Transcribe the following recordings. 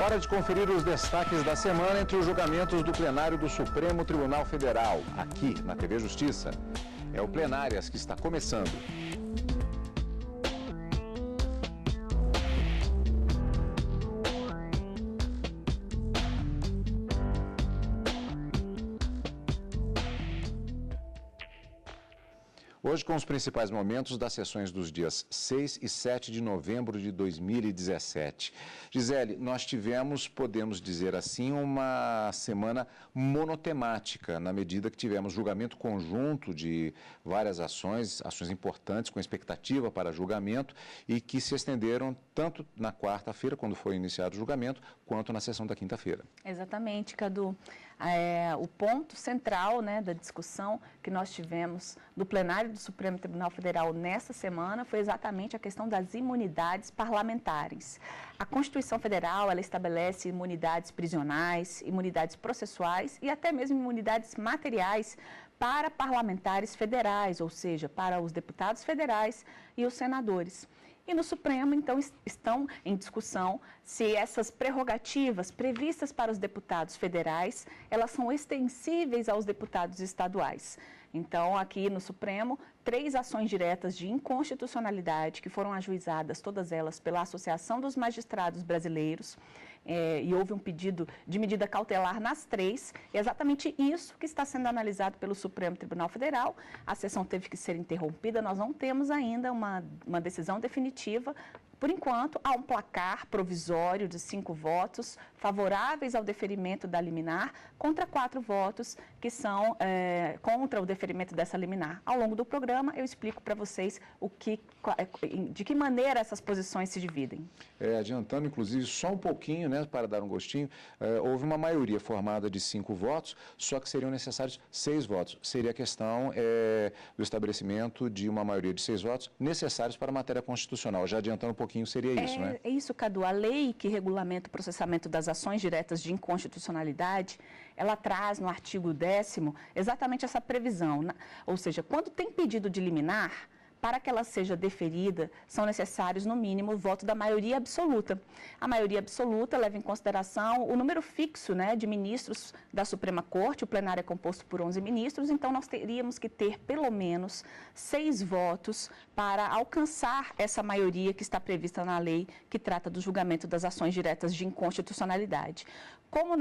Hora de conferir os destaques da semana entre os julgamentos do plenário do Supremo Tribunal Federal, aqui na TV Justiça. É o Plenárias que está começando. Hoje com os principais momentos das sessões dos dias 6 e 7 de novembro de 2017. Gisele, nós tivemos, podemos dizer assim, uma semana monotemática, na medida que tivemos julgamento conjunto de várias ações importantes com expectativa para julgamento e que se estenderam tanto na quarta-feira, quando foi iniciado o julgamento, quanto na sessão da quinta-feira. Exatamente, Cadu. O ponto central, da discussão que nós tivemos do plenário do Supremo Tribunal Federal nessa semana foi exatamente a questão das imunidades parlamentares. A Constituição Federal, ela estabelece imunidades prisionais, imunidades processuais e até mesmo imunidades materiais para parlamentares federais, ou seja, para os deputados federais e os senadores. E no Supremo, então, estão em discussão se essas prerrogativas previstas para os deputados federais, elas são extensíveis aos deputados estaduais. Então, aqui no Supremo, 3 ações diretas de inconstitucionalidade que foram ajuizadas, todas elas pela Associação dos Magistrados Brasileiros, e houve um pedido de medida cautelar nas 3, é exatamente isso que está sendo analisado pelo Supremo Tribunal Federal. A sessão teve que ser interrompida, nós não temos ainda uma decisão definitiva. Por enquanto, há um placar provisório de 5 votos favoráveis ao deferimento da liminar contra 4 votos que são contra o deferimento dessa liminar. Ao longo do programa, eu explico para vocês de que maneira essas posições se dividem. Adiantando, inclusive, só um pouquinho, para dar um gostinho, houve uma maioria formada de 5 votos, só que seriam necessários 6 votos. Seria a questão do estabelecimento de uma maioria de 6 votos necessários para a matéria constitucional. Já adiantando um pouquinho, seria isso, né? É isso, Cadu. A lei que regulamenta o processamento das ações diretas de inconstitucionalidade, ela traz no artigo 10º exatamente essa previsão. Ou seja, quando tem pedido de liminar, para que ela seja deferida, são necessários, no mínimo, o voto da maioria absoluta. A maioria absoluta leva em consideração o número fixo de ministros da Suprema Corte, o plenário é composto por 11 ministros, então nós teríamos que ter pelo menos 6 votos para alcançar essa maioria que está prevista na lei que trata do julgamento das ações diretas de inconstitucionalidade. Como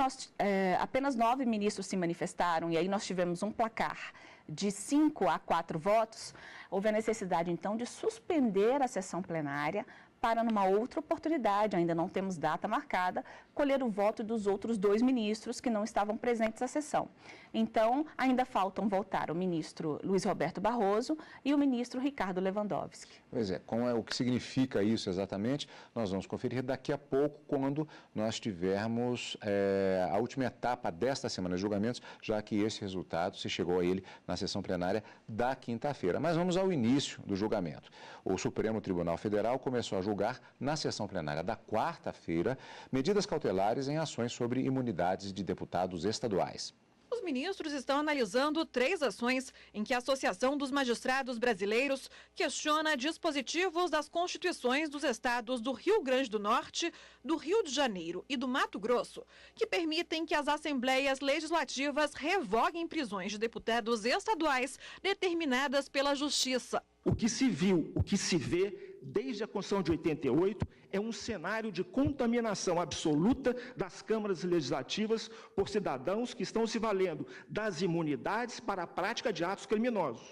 apenas 9 ministros se manifestaram, e aí nós tivemos um placar de 5 a 4 votos, houve a necessidade, então, de suspender a sessão plenária para, numa outra oportunidade, ainda não temos data marcada, colher o voto dos outros 2 ministros que não estavam presentes à sessão. Então, ainda faltam votar o ministro Luiz Roberto Barroso e o ministro Ricardo Lewandowski. Pois é, o que significa isso exatamente, nós vamos conferir daqui a pouco, quando nós tivermos a última etapa desta semana de julgamentos, já que esse resultado se chegou a ele na sessão plenária da quinta-feira. Mas vamos ao início do julgamento. O Supremo Tribunal Federal começou a julgar, na sessão plenária da quarta-feira, medidas cautelares em ações sobre imunidades de deputados estaduais. Os ministros estão analisando 3 ações em que a Associação dos Magistrados Brasileiros questiona dispositivos das constituições dos estados do Rio Grande do Norte, do Rio de Janeiro e do Mato Grosso, que permitem que as assembleias legislativas revoguem prisões de deputados estaduais determinadas pela Justiça. O que se viu, o que se vê desde a Constituição de 88 é um cenário de contaminação absoluta das câmaras legislativas por cidadãos que estão se valendo das imunidades para a prática de atos criminosos.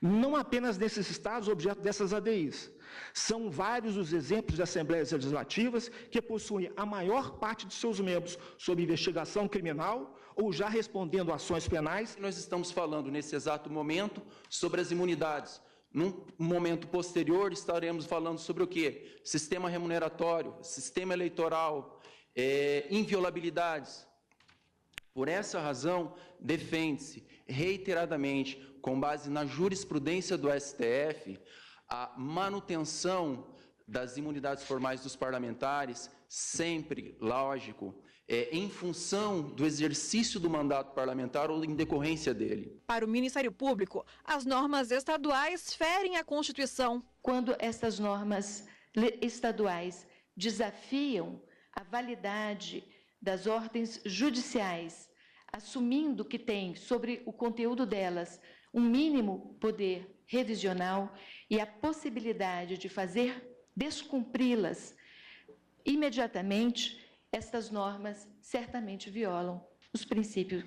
Não apenas nesses estados objeto dessas ADIs. São vários os exemplos de assembleias legislativas que possuem a maior parte de seus membros sob investigação criminal ou já respondendo a ações penais. Nós estamos falando nesse exato momento sobre as imunidades. Num momento posterior, estaremos falando sobre o quê? Sistema remuneratório, sistema eleitoral, inviolabilidades. Por essa razão, defende-se reiteradamente, com base na jurisprudência do STF, a manutenção das imunidades formais dos parlamentares, sempre, lógico, em função do exercício do mandato parlamentar ou em decorrência dele. Para o Ministério Público, as normas estaduais ferem a Constituição. Quando essas normas estaduais desafiam a validade das ordens judiciais, assumindo que tem sobre o conteúdo delas um mínimo poder revisional e a possibilidade de fazer descumpri-las imediatamente, estas normas certamente violam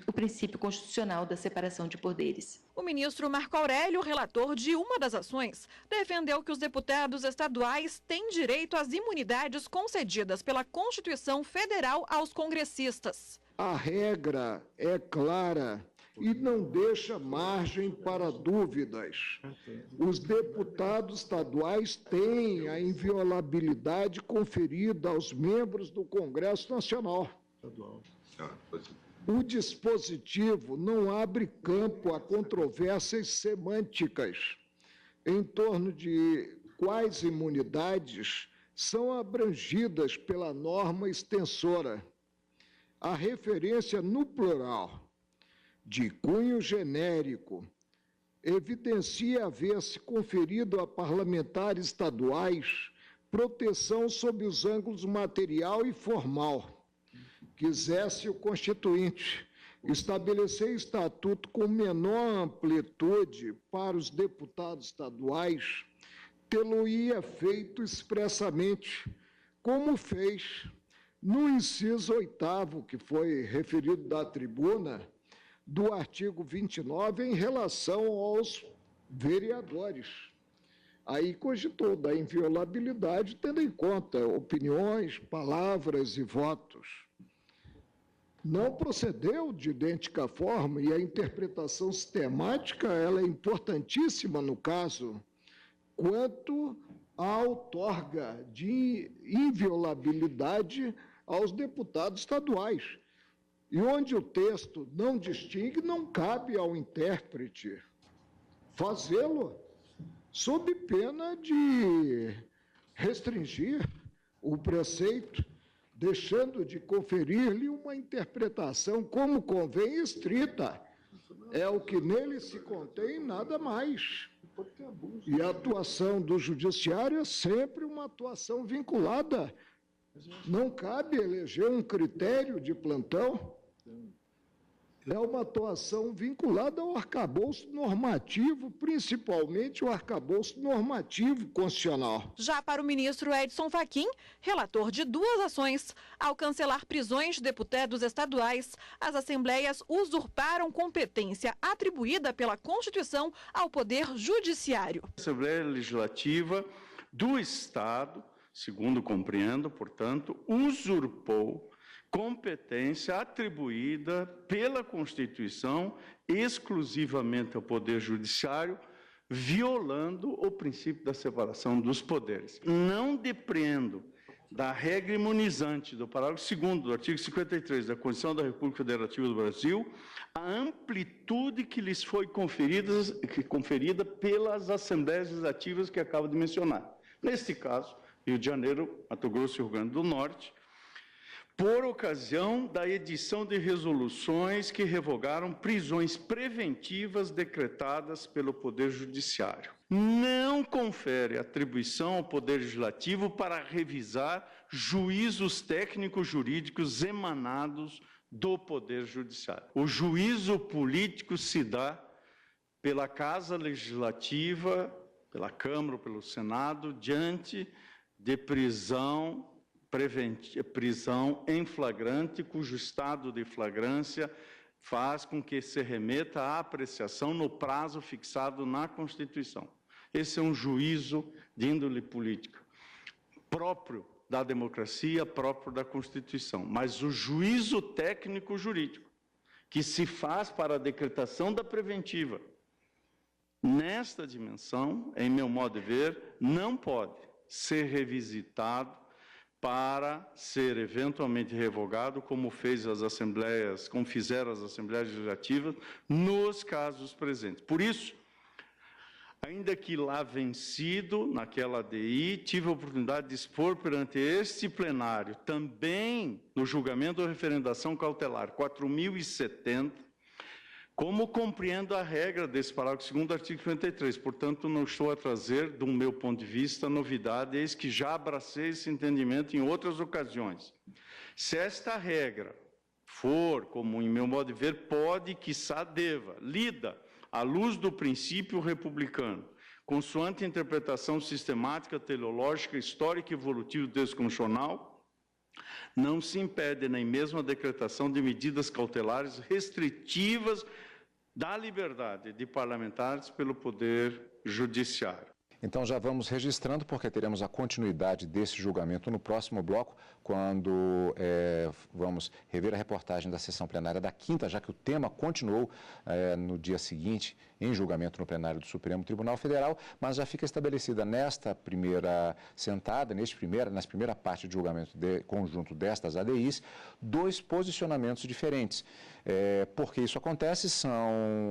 o princípio constitucional da separação de poderes. O ministro Marco Aurélio, relator de uma das ações, defendeu que os deputados estaduais têm direito às imunidades concedidas pela Constituição Federal aos congressistas. A regra é clara e não deixa margem para dúvidas. Os deputados estaduais têm a inviolabilidade conferida aos membros do Congresso Nacional. O dispositivo não abre campo a controvérsias semânticas em torno de quais imunidades são abrangidas pela norma extensora. A referência no plural, de cunho genérico, evidencia haver-se conferido a parlamentares estaduais proteção sob os ângulos material e formal. Quisesse o Constituinte estabelecer estatuto com menor amplitude para os deputados estaduais, tê-lo-ia feito expressamente, como fez no inciso 8º, que foi referido da tribuna, do artigo 29, em relação aos vereadores. Aí cogitou da inviolabilidade, tendo em conta opiniões, palavras e votos. Não procedeu de idêntica forma, e a interpretação sistemática ela é importantíssima no caso, quanto à outorga de inviolabilidade aos deputados estaduais. E onde o texto não distingue, não cabe ao intérprete fazê-lo sob pena de restringir o preceito, deixando de conferir-lhe uma interpretação como convém estrita. É o que nele se contém, nada mais. E a atuação do judiciário é sempre uma atuação vinculada. Não cabe eleger um critério de plantão. É uma atuação vinculada ao arcabouço normativo, principalmente o arcabouço normativo constitucional. Já para o ministro Edson Fachin, relator de duas ações, ao cancelar prisões de deputados estaduais, as assembleias usurparam competência atribuída pela Constituição ao Poder Judiciário. A Assembleia Legislativa do Estado, segundo compreendo, portanto, usurpou competência atribuída pela Constituição exclusivamente ao Poder Judiciário, violando o princípio da separação dos poderes. Não depreendo da regra imunizante do parágrafo 2º do artigo 53 da Constituição da República Federativa do Brasil a amplitude que lhes foi conferida pelas Assembleias Legislativas que acabo de mencionar. Neste caso, Rio de Janeiro, Mato Grosso e Rio Grande do Norte, por ocasião da edição de resoluções que revogaram prisões preventivas decretadas pelo Poder Judiciário. Não confere atribuição ao Poder Legislativo para revisar juízos técnicos jurídicos emanados do Poder Judiciário. O juízo político se dá pela Casa Legislativa, pela Câmara ou pelo Senado, diante de prisão em flagrante, cujo estado de flagrância faz com que se remeta à apreciação no prazo fixado na Constituição. Esse é um juízo de índole política, próprio da democracia, próprio da Constituição. Mas o juízo técnico-jurídico, que se faz para a decretação da preventiva, nesta dimensão, em meu modo de ver, não pode ser revisitado para ser eventualmente revogado, como fizeram as Assembleias Legislativas nos casos presentes. Por isso, ainda que lá vencido naquela ADI, tive a oportunidade de expor perante este plenário, também no julgamento da referendação cautelar 4070, como compreendo a regra desse parágrafo 2º do artigo 53, portanto, não estou a trazer, do meu ponto de vista, novidade, eis que já abracei esse entendimento em outras ocasiões. Se esta regra for, como em meu modo de ver, pode, quiçá deva, lida à luz do princípio republicano, consoante a interpretação sistemática, teleológica, histórica, evolutiva e desconstitucional, não se impede nem mesmo a decretação de medidas cautelares restritivas da liberdade de parlamentares pelo Poder Judiciário. Então já vamos registrando, porque teremos a continuidade desse julgamento no próximo bloco, quando vamos rever a reportagem da sessão plenária da quinta, já que o tema continuou no dia seguinte, em julgamento no plenário do Supremo Tribunal Federal, mas já fica estabelecida nesta primeira sentada, nessa primeira parte de julgamento conjunto destas ADIs, dois posicionamentos diferentes. Porque isso acontece,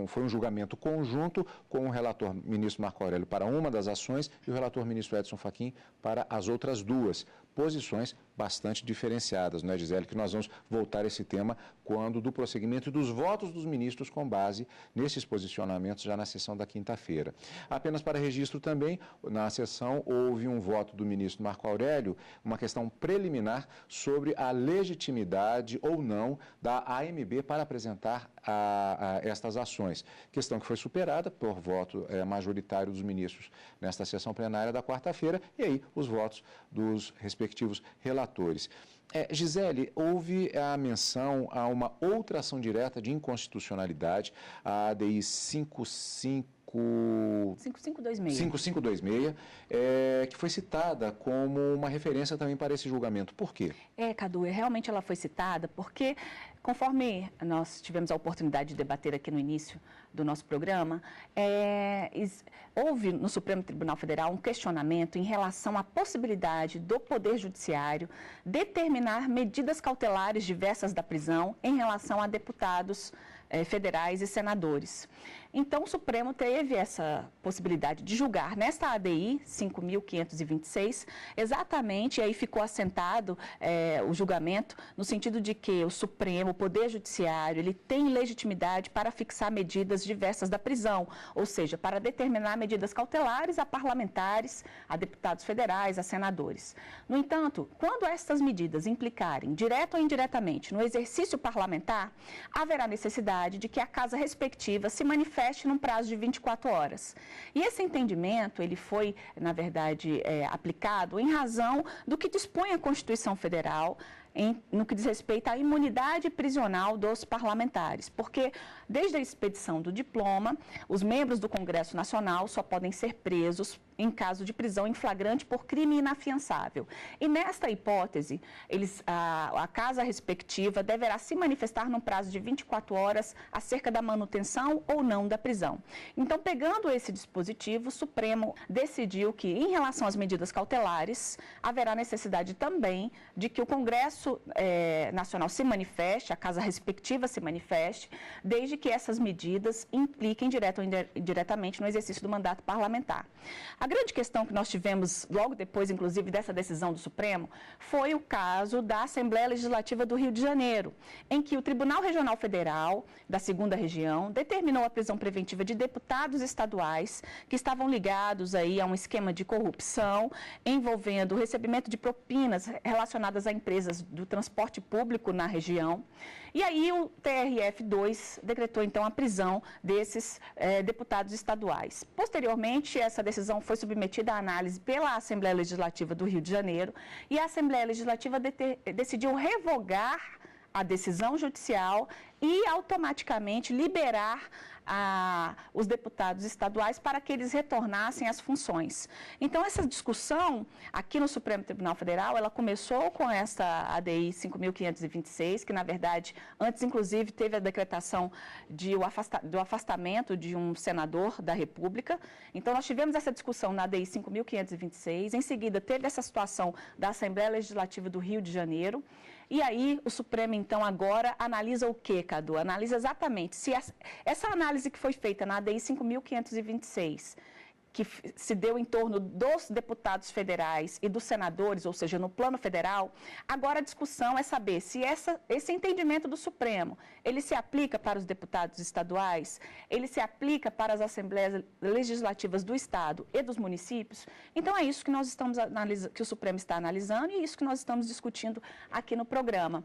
foi um julgamento conjunto com o relator ministro Marco Aurélio para uma das ações e o relator ministro Edson Fachin para as outras duas. Posições bastante diferenciadas, não é, Gisele? Que nós vamos voltar a esse tema quando do prosseguimento dos votos dos ministros com base nesses posicionamentos já na sessão da quinta-feira. Apenas para registro também, na sessão houve um voto do ministro Marco Aurélio, uma questão preliminar sobre a legitimidade ou não da AMB para apresentar estas ações. Questão que foi superada por voto majoritário dos ministros nesta sessão plenária da quarta-feira e aí os votos dos respectivos relatores. Gisele, houve a menção a uma outra ação direta de inconstitucionalidade, a ADI 5526, que foi citada como uma referência também para esse julgamento. Por quê? Cadu, realmente ela foi citada porque, conforme nós tivemos a oportunidade de debater aqui no início do nosso programa, houve no Supremo Tribunal Federal um questionamento em relação à possibilidade do Poder Judiciário determinar medidas cautelares diversas da prisão em relação a deputados federais e senadores. Então, o Supremo teve essa possibilidade de julgar nesta ADI 5.526, exatamente, e aí ficou assentado o julgamento no sentido de que o Supremo, o Poder Judiciário, ele tem legitimidade para fixar medidas diversas da prisão, ou seja, para determinar medidas cautelares a parlamentares, a deputados federais, a senadores. No entanto, quando estas medidas implicarem, direto ou indiretamente, no exercício parlamentar, haverá necessidade de que a casa respectiva se manifeste num prazo de 24 horas. E esse entendimento, ele foi, na verdade, aplicado em razão do que dispõe a Constituição Federal no que diz respeito à imunidade prisional dos parlamentares, porque desde a expedição do diploma, os membros do Congresso Nacional só podem ser presos em caso de prisão em flagrante por crime inafiançável. E nesta hipótese, a casa respectiva deverá se manifestar num prazo de 24 horas acerca da manutenção ou não da prisão. Então, pegando esse dispositivo, o Supremo decidiu que, em relação às medidas cautelares, haverá necessidade também de que o Congresso Nacional se manifeste, a casa respectiva se manifeste, desde que essas medidas impliquem direto ou indiretamente no exercício do mandato parlamentar. A grande questão que nós tivemos logo depois, inclusive, dessa decisão do Supremo, foi o caso da Assembleia Legislativa do Rio de Janeiro, em que o Tribunal Regional Federal da 2ª Região determinou a prisão preventiva de deputados estaduais que estavam ligados aí a um esquema de corrupção envolvendo o recebimento de propinas relacionadas a empresas do transporte público na região. E aí o TRF2 decretou, então, a prisão desses deputados estaduais. Posteriormente, essa decisão foi submetida à análise pela Assembleia Legislativa do Rio de Janeiro e a Assembleia Legislativa decidiu revogar a decisão judicial e automaticamente liberar os deputados estaduais para que eles retornassem às funções. Então, essa discussão aqui no Supremo Tribunal Federal, ela começou com essa ADI 5.526, que, na verdade, antes, inclusive, teve a decretação do afastamento de um senador da República. Então, nós tivemos essa discussão na ADI 5.526, em seguida, teve essa situação da Assembleia Legislativa do Rio de Janeiro. E aí, o Supremo, então, agora analisa o quê, Cadu? Analisa exatamente se essa análise que foi feita na ADI 5.526 que se deu em torno dos deputados federais e dos senadores, ou seja, no plano federal, agora a discussão é saber se esse entendimento do Supremo, ele se aplica para os deputados estaduais, ele se aplica para as assembleias legislativas do Estado e dos municípios. Então, é isso que nós estamos analisando, que o Supremo está analisando, e isso que nós estamos discutindo aqui no programa.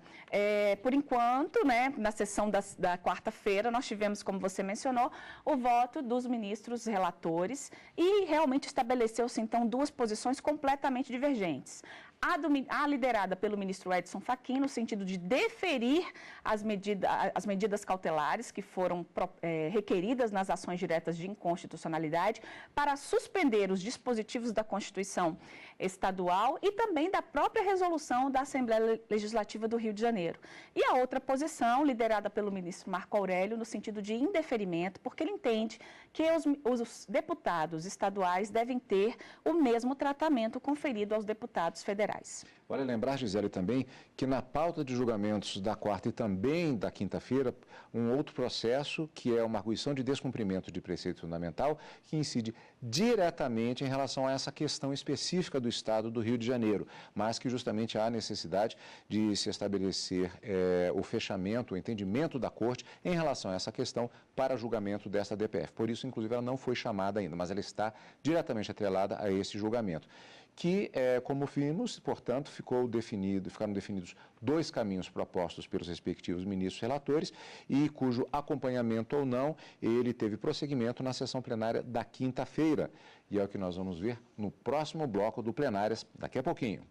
Por enquanto, né, na sessão da quarta-feira, nós tivemos, como você mencionou, o voto dos ministros relatores, e realmente estabeleceu-se, então, duas posições completamente divergentes. A liderada pelo ministro Edson Fachin, no sentido de deferir as medidas cautelares que foram requeridas nas ações diretas de inconstitucionalidade para suspender os dispositivos da Constituição Estadual e também da própria resolução da Assembleia Legislativa do Rio de Janeiro. E a outra posição, liderada pelo ministro Marco Aurélio, no sentido de indeferimento, porque ele entende que os deputados estaduais devem ter o mesmo tratamento conferido aos deputados federais. Vale lembrar, Gisele, também que na pauta de julgamentos da quarta e também da quinta-feira, um outro processo, que é uma arguição de descumprimento de preceito fundamental, que incide diretamente em relação a essa questão específica do Estado do Rio de Janeiro, mas que justamente há necessidade de se estabelecer o fechamento, o entendimento da Corte em relação a essa questão para julgamento desta DPF. Por isso, inclusive, ela não foi chamada ainda, mas ela está diretamente atrelada a esse julgamento, que, como vimos, portanto, ficaram definidos dois caminhos propostos pelos respectivos ministros relatores e cujo acompanhamento ou não, ele teve prosseguimento na sessão plenária da quinta-feira. E é o que nós vamos ver no próximo bloco do Plenárias, daqui a pouquinho.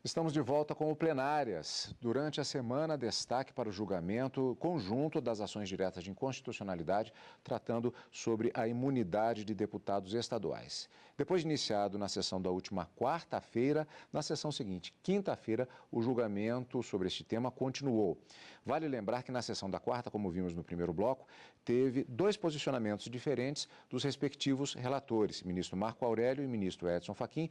Estamos de volta com o Plenárias. Durante a semana, destaque para o julgamento conjunto das ações diretas de inconstitucionalidade, tratando sobre a imunidade de deputados estaduais. Depois de iniciado na sessão da última quarta-feira, na sessão seguinte, quinta-feira, o julgamento sobre este tema continuou. Vale lembrar que na sessão da quarta, como vimos no primeiro bloco, teve dois posicionamentos diferentes dos respectivos relatores, ministro Marco Aurélio e ministro Edson Fachin,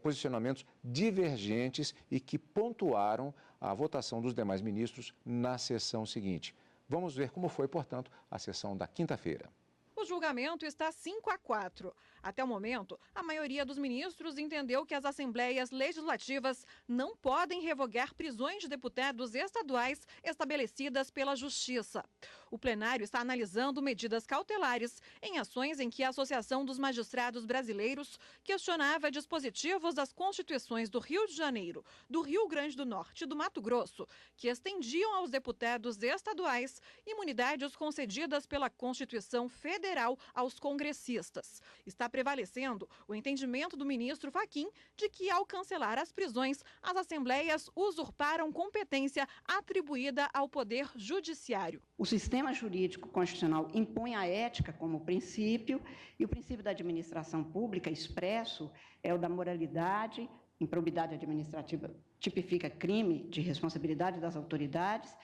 posicionamentos divergentes e que pontuaram a votação dos demais ministros na sessão seguinte. Vamos ver como foi, portanto, a sessão da quinta-feira. O julgamento está 5-4. Até o momento, a maioria dos ministros entendeu que as assembleias legislativas não podem revogar prisões de deputados estaduais estabelecidas pela Justiça. O plenário está analisando medidas cautelares em ações em que a Associação dos Magistrados Brasileiros questionava dispositivos das Constituições do Rio de Janeiro, do Rio Grande do Norte e do Mato Grosso, que estendiam aos deputados estaduais imunidades concedidas pela Constituição Federal aos congressistas. Está prevalecendo o entendimento do ministro Fachin de que, ao cancelar as prisões, as assembleias usurparam competência atribuída ao Poder Judiciário. O sistema jurídico constitucional impõe a ética como princípio, e o princípio da administração pública expresso é o da moralidade. Improbidade administrativa tipifica crime de responsabilidade das autoridades.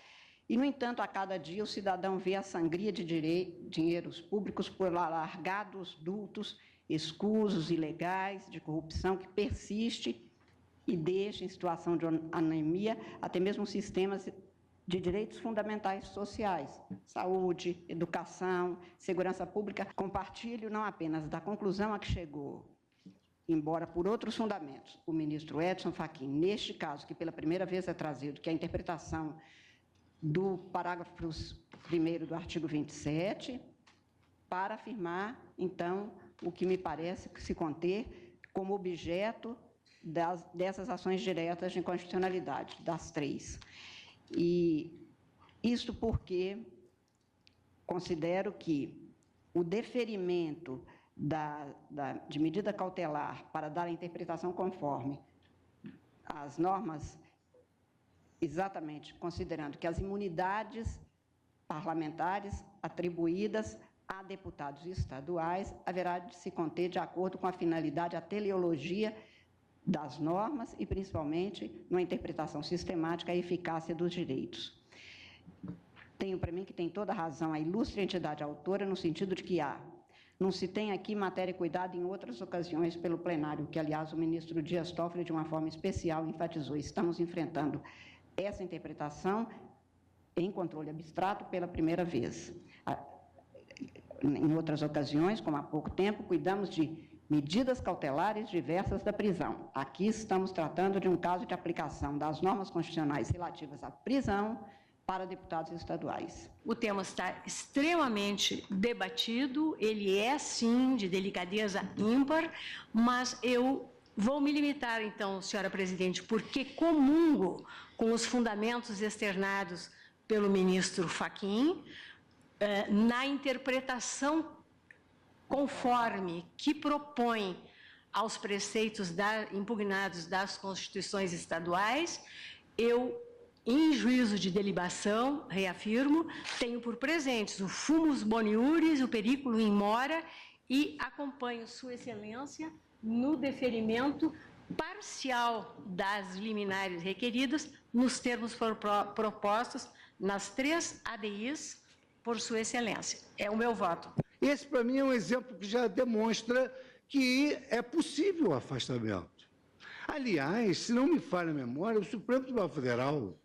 E, no entanto, a cada dia o cidadão vê a sangria de dinheiros públicos por alargados dutos, escusos, ilegais, de corrupção que persiste e deixa em situação de anemia até mesmo sistemas de direitos fundamentais sociais, saúde, educação, segurança pública. Compartilho não apenas da conclusão a que chegou, embora por outros fundamentos, o ministro Edson Fachin, neste caso, que pela primeira vez é trazido, que é a interpretação do parágrafo 1º do artigo 27, para afirmar, então, o que me parece se conter como objeto dessas ações diretas de inconstitucionalidade, das três. E isto porque considero que o deferimento de medida cautelar para dar a interpretação conforme as normas, exatamente considerando que as imunidades parlamentares atribuídas a deputados estaduais haverá de se conter de acordo com a finalidade, a teleologia das normas e, principalmente, numa interpretação sistemática, a eficácia dos direitos. Tenho para mim que tem toda a razão a ilustre entidade autora no sentido de que há Não se tem aqui matéria cuidada em outras ocasiões pelo plenário, que, aliás, o ministro Dias Toffoli, de uma forma especial, enfatizou. Estamos enfrentando essa interpretação em controle abstrato pela primeira vez. Em outras ocasiões, como há pouco tempo, cuidamos de medidas cautelares diversas da prisão. Aqui estamos tratando de um caso de aplicação das normas constitucionais relativas à prisão para deputados estaduais. O tema está extremamente debatido, ele é, sim, de delicadeza ímpar, mas eu vou me limitar, então, senhora presidente, porque comungo com os fundamentos externados pelo ministro Fachin, na interpretação conforme que propõe aos preceitos impugnados das constituições estaduais, eu, em juízo de delibação, reafirmo, tenho por presentes o fumus boniuris, o periculo in mora, e acompanho Sua Excelência no deferimento parcial das liminares requeridas, nos termos propostos nas 3 ADIs por Sua Excelência. É o meu voto. Esse, para mim, é um exemplo que já demonstra que é possível o afastamento. Aliás, se não me falha a memória, o Supremo Tribunal Federal,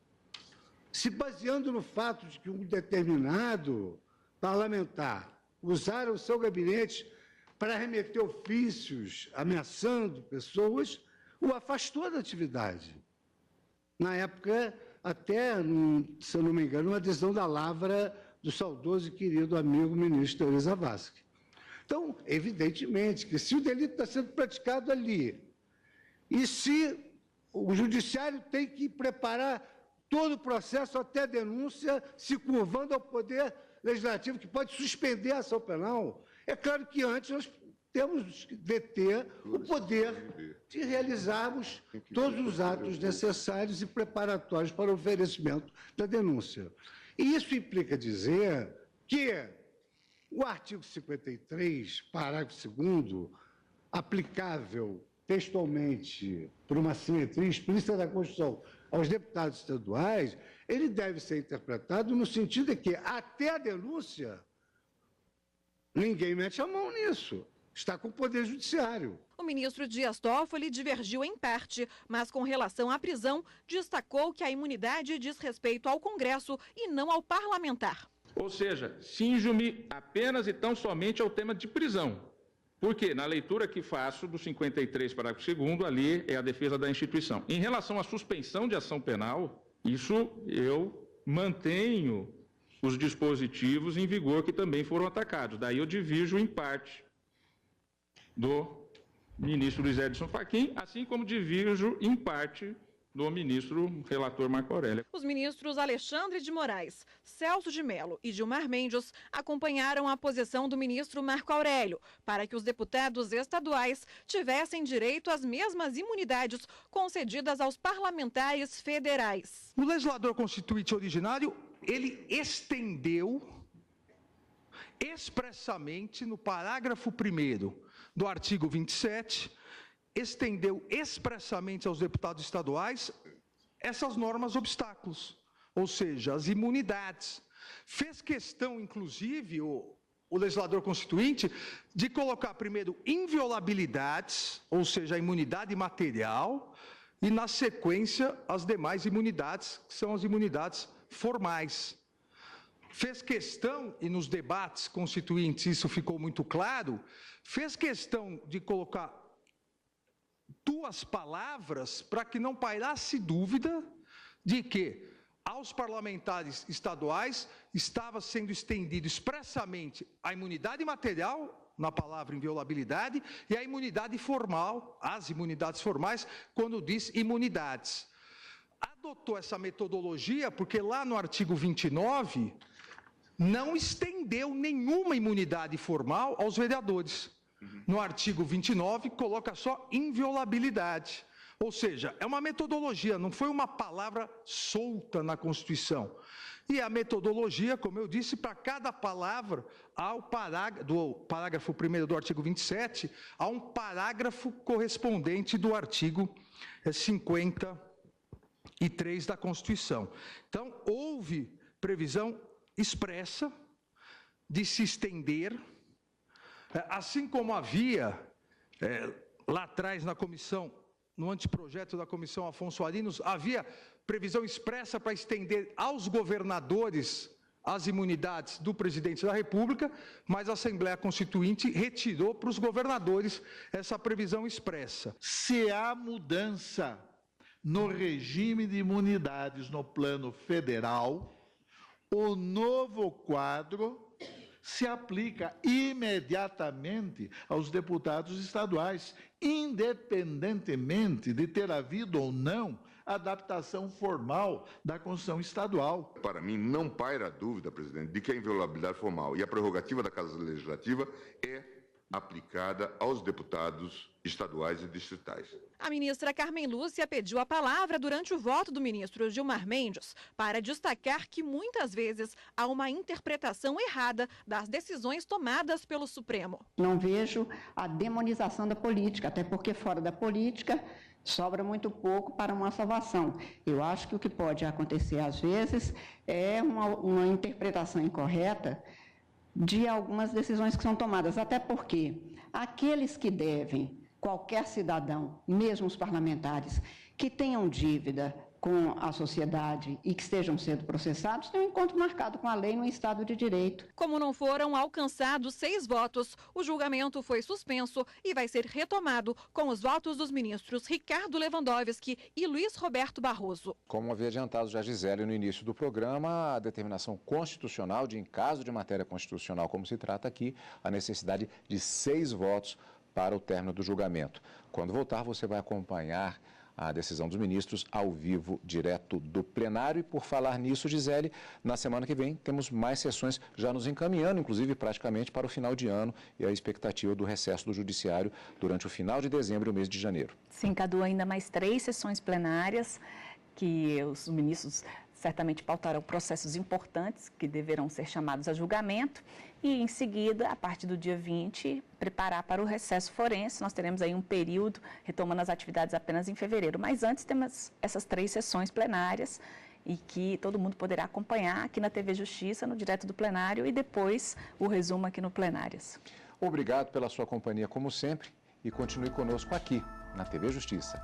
se baseando no fato de que um determinado parlamentar usara o seu gabinete para remeter ofícios ameaçando pessoas, o afastou da atividade. Na época, até, se eu não me engano, uma decisão da Lavra do saudoso e querido amigo ministro Euri Zavascki. Então, evidentemente, que se o delito está sendo praticado ali, e se o judiciário tem que preparar todo o processo até a denúncia, se curvando ao poder legislativo, que pode suspender a ação penal, é claro que antes nós temos de ter o poder de realizarmos todos os atos necessários e preparatórios para o oferecimento da denúncia. E isso implica dizer que o artigo 53, parágrafo 2º, aplicável textualmente por uma simetria explícita da Constituição aos deputados estaduais, ele deve ser interpretado no sentido de que, até a denúncia, ninguém mete a mão nisso. Está com o Poder Judiciário. O ministro Dias Toffoli divergiu em parte, mas com relação à prisão, destacou que a imunidade diz respeito ao Congresso e não ao parlamentar. Ou seja, cinjo-me apenas e tão somente ao tema de prisão. Porque, na leitura que faço do 53, parágrafo 2º, ali é a defesa da instituição. Em relação à suspensão de ação penal, isso eu mantenho os dispositivos em vigor que também foram atacados. Daí eu divirjo em parte do ministro Luiz Edson Fachin, assim como divirjo em parte do ministro relator Marco Aurélio. Os ministros Alexandre de Moraes, Celso de Mello e Gilmar Mendes acompanharam a posição do ministro Marco Aurélio para que os deputados estaduais tivessem direito às mesmas imunidades concedidas aos parlamentares federais. O legislador constituinte originário, ele estendeu expressamente no parágrafo 1º do artigo 27, estendeu expressamente aos deputados estaduais essas normas obstáculos, ou seja, as imunidades. Fez questão, inclusive, o legislador constituinte, de colocar primeiro inviolabilidades, ou seja, a imunidade material, e, na sequência, as demais imunidades, que são as imunidades formais. Fez questão, e nos debates constituintes isso ficou muito claro, fez questão de colocar 2 palavras para que não pairasse dúvida de que aos parlamentares estaduais estava sendo estendido expressamente a imunidade material, na palavra inviolabilidade, e a imunidade formal, as imunidades formais, quando diz imunidades. Adotou essa metodologia porque lá no artigo 29 não estendeu nenhuma imunidade formal aos vereadores. No artigo 29 coloca só inviolabilidade. Ou seja, é uma metodologia, não foi uma palavra solta na Constituição. E a metodologia, como eu disse, para cada palavra, do parágrafo 1º do artigo 27, há um parágrafo correspondente do artigo 53 da Constituição. Então, houve previsão expressa de se estender Assim como havia, lá atrás na comissão, no anteprojeto da comissão Afonso Arinos, havia previsão expressa para estender aos governadores as imunidades do presidente da República, mas a Assembleia Constituinte retirou para os governadores essa previsão expressa. Se há mudança no regime de imunidades no plano federal, o novo quadro se aplica imediatamente aos deputados estaduais, independentemente de ter havido ou não adaptação formal da Constituição Estadual. Para mim, não paira dúvida, presidente, de que a inviolabilidade formal e a prerrogativa da Casa Legislativa é aplicada aos deputados estaduais e distritais. A ministra Carmen Lúcia pediu a palavra durante o voto do ministro Gilmar Mendes para destacar que muitas vezes há uma interpretação errada das decisões tomadas pelo Supremo. Não vejo a demonização da política, até porque fora da política sobra muito pouco para uma salvação. Eu acho que o que pode acontecer às vezes é uma interpretação incorreta de algumas decisões que são tomadas, até porque aqueles que devem, qualquer cidadão, mesmo os parlamentares, que tenham dívida com a sociedade e que estejam sendo processados, têm um encontro marcado com a lei no Estado de Direito. Como não foram alcançados 6 votos, o julgamento foi suspenso e vai ser retomado com os votos dos ministros Ricardo Lewandowski e Luiz Roberto Barroso. Como havia adiantado já Gisele no início do programa, a determinação constitucional de, em caso de matéria constitucional, como se trata aqui, a necessidade de 6 votos para o término do julgamento. Quando voltar, você vai acompanhar a decisão dos ministros ao vivo, direto do plenário. E por falar nisso, Gisele, na semana que vem temos mais sessões já nos encaminhando, inclusive praticamente para o final de ano e a expectativa do recesso do Judiciário durante o final de dezembro e o mês de janeiro. Sim, Cadu, ainda mais 3 sessões plenárias que os ministros certamente pautarão processos importantes que deverão ser chamados a julgamento e, em seguida, a partir do dia 20, preparar para o recesso forense. Nós teremos aí um período retomando as atividades apenas em fevereiro, mas antes temos essas 3 sessões plenárias e que todo mundo poderá acompanhar aqui na TV Justiça, no Direto do Plenário, e depois o resumo aqui no Plenárias. Obrigado pela sua companhia, como sempre, e continue conosco aqui na TV Justiça.